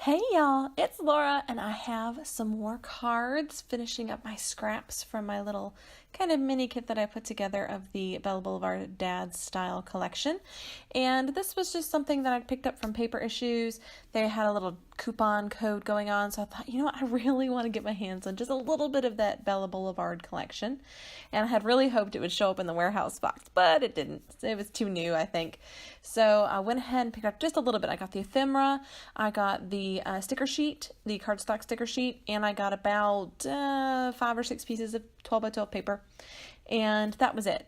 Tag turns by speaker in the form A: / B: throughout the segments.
A: Hey y'all, it's Laura, and I have some more cards, finishing up my scraps from my little kind of mini kit that I put together of the Blvd Dad's Style collection. And this was just something that I'd picked up from Paper Issues. They had a little coupon code going on, so I thought, you know what, I really want to get my hands on just a little bit of that Bella Boulevard collection. And I had really hoped it would show up in the warehouse box, but it didn't. It was too new, I think. So I went ahead and picked up just a little bit. I got the ephemera, I got the sticker sheet, the cardstock sticker sheet, and I got about 5 or 6 pieces of 12 by 12 paper, and that was it.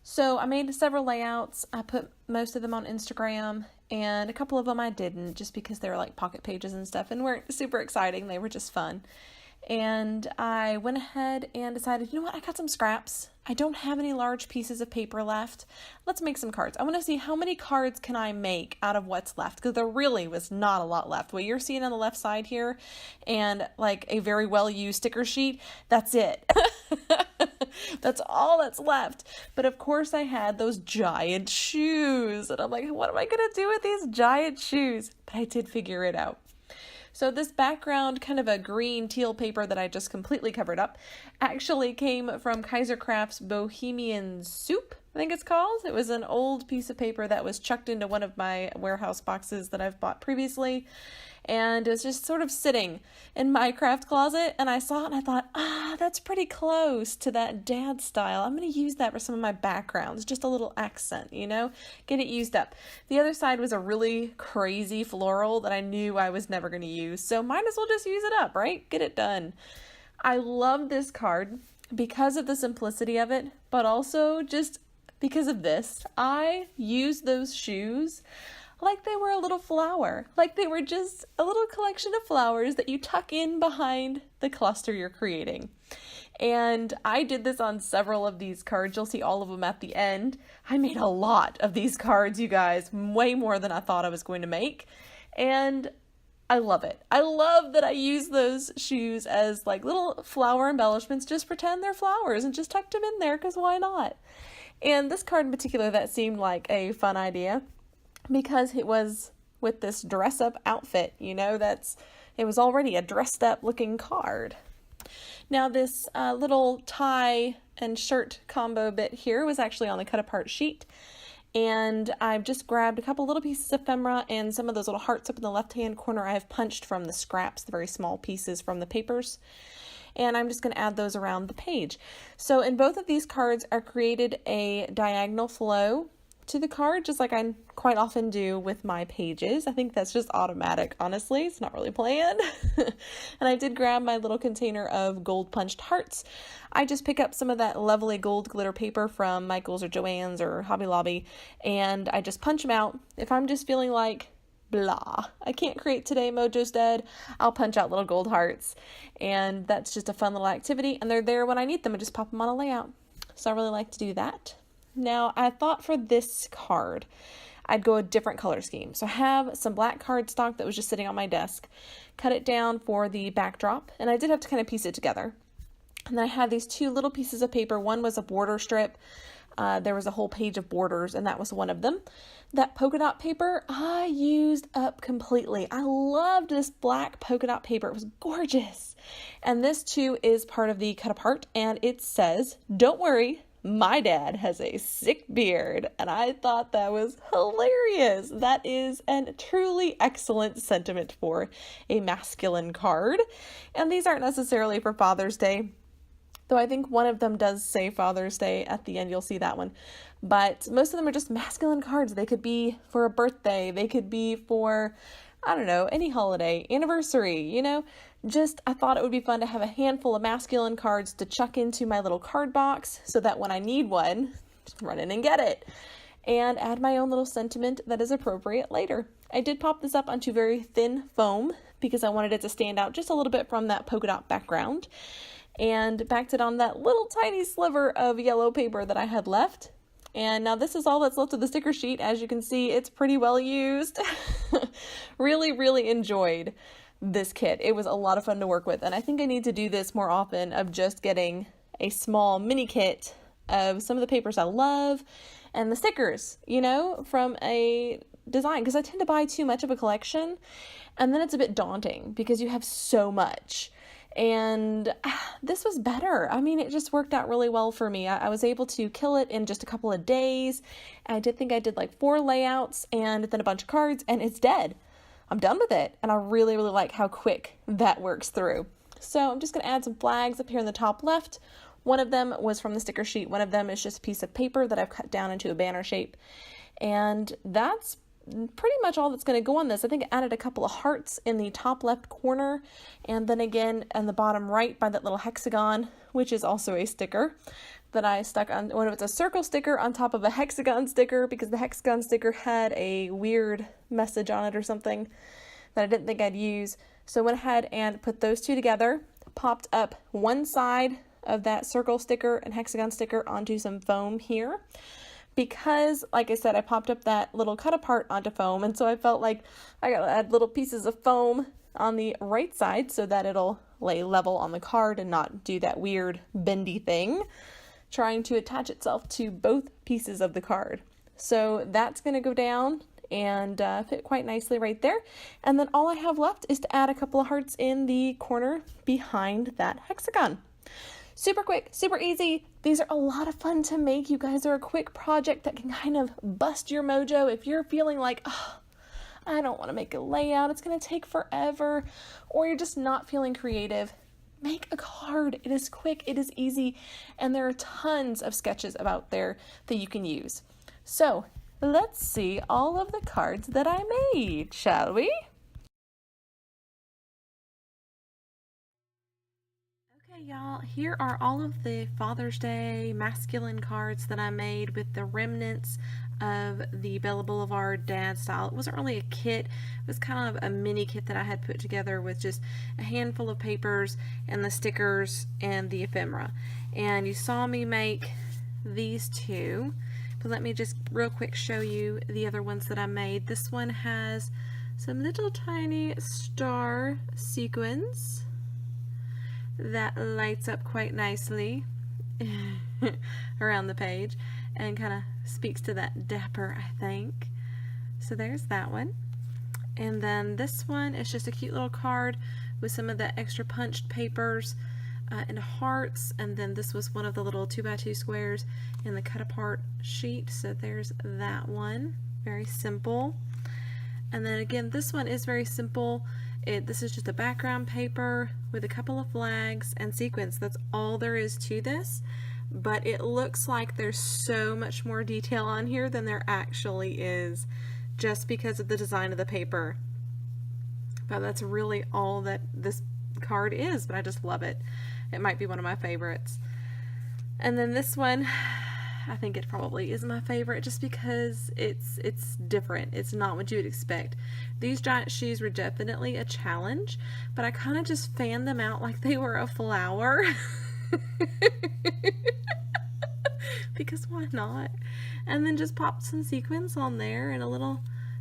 A: So I made several layouts. I put most of them on Instagram, and a couple of them I didn't, just because they were like pocket pages and stuff and weren't super exciting. They were just fun. And I went ahead and decided, you know what, I got some scraps. I don't have any large pieces of paper left. Let's make some cards. I want to see how many cards can I make out of what's left, because there really was not a lot left. What you're seeing on the left side here and like a very well used sticker sheet, that's it. That's all that's left. But of course I had those giant shoes, and I'm like, what am I going to do with these giant shoes? But I did figure it out. So this background, kind of a green teal paper that I just completely covered up, actually came from Kaiser Craft's Bohemian Soup, I think it's called. It was an old piece of paper that was chucked into one of my warehouse boxes that I've bought previously. And it was just sort of sitting in my craft closet, and I saw it and I thought, that's pretty close to that dad style. I'm going to use that for some of my backgrounds, just a little accent, you know, get it used up. The other side was a really crazy floral that I knew I was never going to use, so might as well just use it up, right? Get it done. I love this card because of the simplicity of it, but also just because of this. I used those shoes like they were a little flower, like they were just a little collection of flowers that you tuck in behind the cluster you're creating. And I did this on several of these cards. You'll see all of them at the end. I made a lot of these cards, you guys, way more than I thought I was going to make. And I love it. I love that I use those shoes as like little flower embellishments. Just pretend they're flowers and just tuck them in there, because why not? And this card in particular, that seemed like a fun idea, because it was with this dress-up outfit, you know, it was already a dressed-up looking card. Now this little tie and shirt combo bit here was actually on the cut-apart sheet, and I've just grabbed a couple little pieces of ephemera and some of those little hearts up in the left-hand corner I have punched from the scraps, the very small pieces from the papers. And I'm just going to add those around the page. So in both of these cards, I created a diagonal flow to the card, just like I quite often do with my pages. I think that's just automatic, honestly. It's not really planned. And I did grab my little container of gold punched hearts. I just pick up some of that lovely gold glitter paper from Michael's or Joann's or Hobby Lobby, and I just punch them out. If I'm just feeling like, blah, I can't create today, Mojo's dead, I'll punch out little gold hearts. And that's just a fun little activity, and they're there when I need them. I just pop them on a layout. So I really like to do that. Now, I thought for this card, I'd go a different color scheme. So I have some black cardstock that was just sitting on my desk, cut it down for the backdrop, and I did have to kind of piece it together. And then I had these 2 little pieces of paper. One was a border strip. There was a whole page of borders, and that was one of them. That polka dot paper I used up completely. I loved this black polka dot paper. It was gorgeous. And this too is part of the cut apart, and it says, "Don't worry, my dad has a sick beard." And I thought that was hilarious. That is a truly excellent sentiment for a masculine card. And these aren't necessarily for Father's Day, though I think one of them does say Father's Day at the end. You'll see that one. But most of them are just masculine cards. They could be for a birthday. They could be for, I don't know, any holiday, anniversary, you know. Just, I thought it would be fun to have a handful of masculine cards to chuck into my little card box so that when I need one, just run in and get it. And add my own little sentiment that is appropriate later. I did pop this up onto very thin foam because I wanted it to stand out just a little bit from that polka dot background. And backed it on that little tiny sliver of yellow paper that I had left. And now this is all that's left of the sticker sheet. As you can see, it's pretty well used. Really, really enjoyed this kit. It was a lot of fun to work with, and I think I need to do this more often, of just getting a small mini kit of some of the papers I love and the stickers, you know, from a design, because I tend to buy too much of a collection and then it's a bit daunting because you have so much. And this was better. I mean, it just worked out really well for me. I was able to kill it in just a couple of days. I think I did like 4 layouts and then a bunch of cards, and it's dead. I'm done with it. And I really, really like how quick that works through. So I'm just going to add some flags up here in the top left. One of them was from the sticker sheet. One of them is just a piece of paper that I've cut down into a banner shape. And that's pretty much all that's going to go on this. I think I added a couple of hearts in the top left corner, and then again on the bottom right by that little hexagon, which is also a sticker that I stuck on. When it's a circle sticker on top of a hexagon sticker, because the hexagon sticker had a weird message on it or something that I didn't think I'd use. So I went ahead and put those two together, popped up one side of that circle sticker and hexagon sticker onto some foam here. Because, like I said, I popped up that little cut apart onto foam, and so I felt like I got to add little pieces of foam on the right side so that it'll lay level on the card and not do that weird bendy thing, trying to attach itself to both pieces of the card. So that's going to go down and fit quite nicely right there. And then all I have left is to add a couple of hearts in the corner behind that hexagon. Super quick, super easy. These are a lot of fun to make. You guys are a quick project that can kind of bust your mojo. If you're feeling like, oh, I don't want to make a layout, it's going to take forever, or you're just not feeling creative, make a card. It is quick, it is easy, and there are tons of sketches out there that you can use. So let's see all of the cards that I made, shall we? Y'all, here are all of the Father's Day masculine cards that I made with the remnants of the Bella Boulevard dad style. It wasn't really a kit, it was kind of a mini kit that I had put together with just a handful of papers and the stickers and the ephemera. And you saw me make these two, but let me just real quick show you the other ones that I made. This one has some little tiny star sequins that lights up quite nicely around the page and kind of speaks to that dapper, I think. So there's that one. And then this one is just a cute little card with some of the extra punched papers and hearts. And then this was one of the little 2x2 squares in the cut apart sheet. So there's that one. Very simple. And then again, this one is very simple. This is just a background paper with a couple of flags and sequins. That's all there is to this, but it looks like there's so much more detail on here than there actually is, just because of the design of the paper. But that's really all that this card is, but I just love it. It might be one of my favorites. And then this one, I think it probably is my favorite just because it's different. It's not what you would expect. These giant shoes were definitely a challenge, but I kind of just fanned them out like they were a flower. Because why not? And then just popped some sequins on there and a little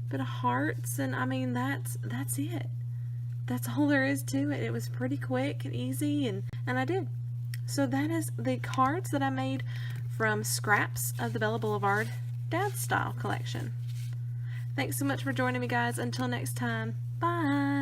A: bit of hearts, and I mean that's it. That's all there is to it. It was pretty quick and easy, and I did. So that is the cards that I made from scraps of the Bella Boulevard Dad Style collection. Thanks so much for joining me, guys. Until next time, bye.